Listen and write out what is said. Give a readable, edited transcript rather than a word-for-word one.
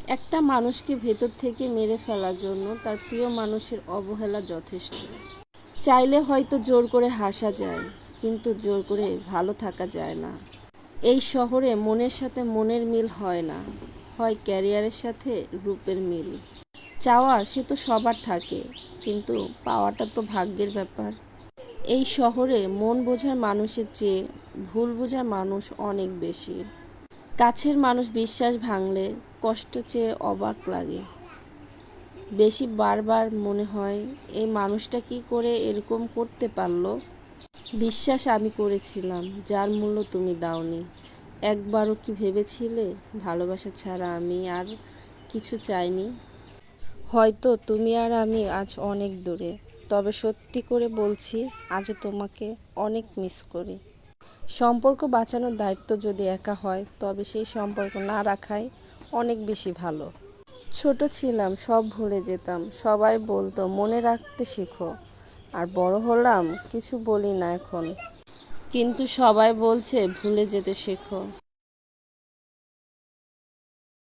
একটা মানুষকে ভেতর থেকে মেরে ফেলার জন্য তার প্রিয় মানুষের অবহেলা যথেষ্ট। চাইলে হয়তো জোর করে হাসা যায়, কিন্তু জোর করে ভালো থাকা যায় না। এই শহরে মনের সাথে মনের মিল হয় না, হয় ক্যারিয়ারের সাথে রূপের মিল। চাওয়া সে তো সবার থাকে, কিন্তু পাওয়াটা তো ভাগ্যের ব্যাপার। এই শহরে মন বোঝার মানুষের চেয়ে ভুল বোঝার মানুষ অনেক বেশি। কাছের মানুষ বিশ্বাস ভাঙলে কষ্ট চেয়ে অবাক লাগে বেশি। বারবার মনে হয় এই মানুষটা কি করে এরকম করতে পারলো। বিশ্বাস আমি করেছিলাম, যার মূল্য তুমি দাওনি। একবারও কি ভেবেছিলে ভালোবাসা ছাড়া আমি আর কিছু চাইনি? হয়তো তুমি আর আমি আজ অনেক দূরে, তবে সত্যি করে বলছি আজও তোমাকে অনেক মিস করি। সম্পর্ক বাঁচানোর দায়িত্ব যদি একা হয়, তবে সেই সম্পর্ক না রাখাই অনেক বেশি ভালো। ছোট ছিলাম, সব ভুলে যেতাম, সবাই বলতো মনে রাখতে শেখো। আর বড় হলাম, কিছু বলি না এখন, কিন্তু সবাই বলছে ভুলে যেতে শেখো।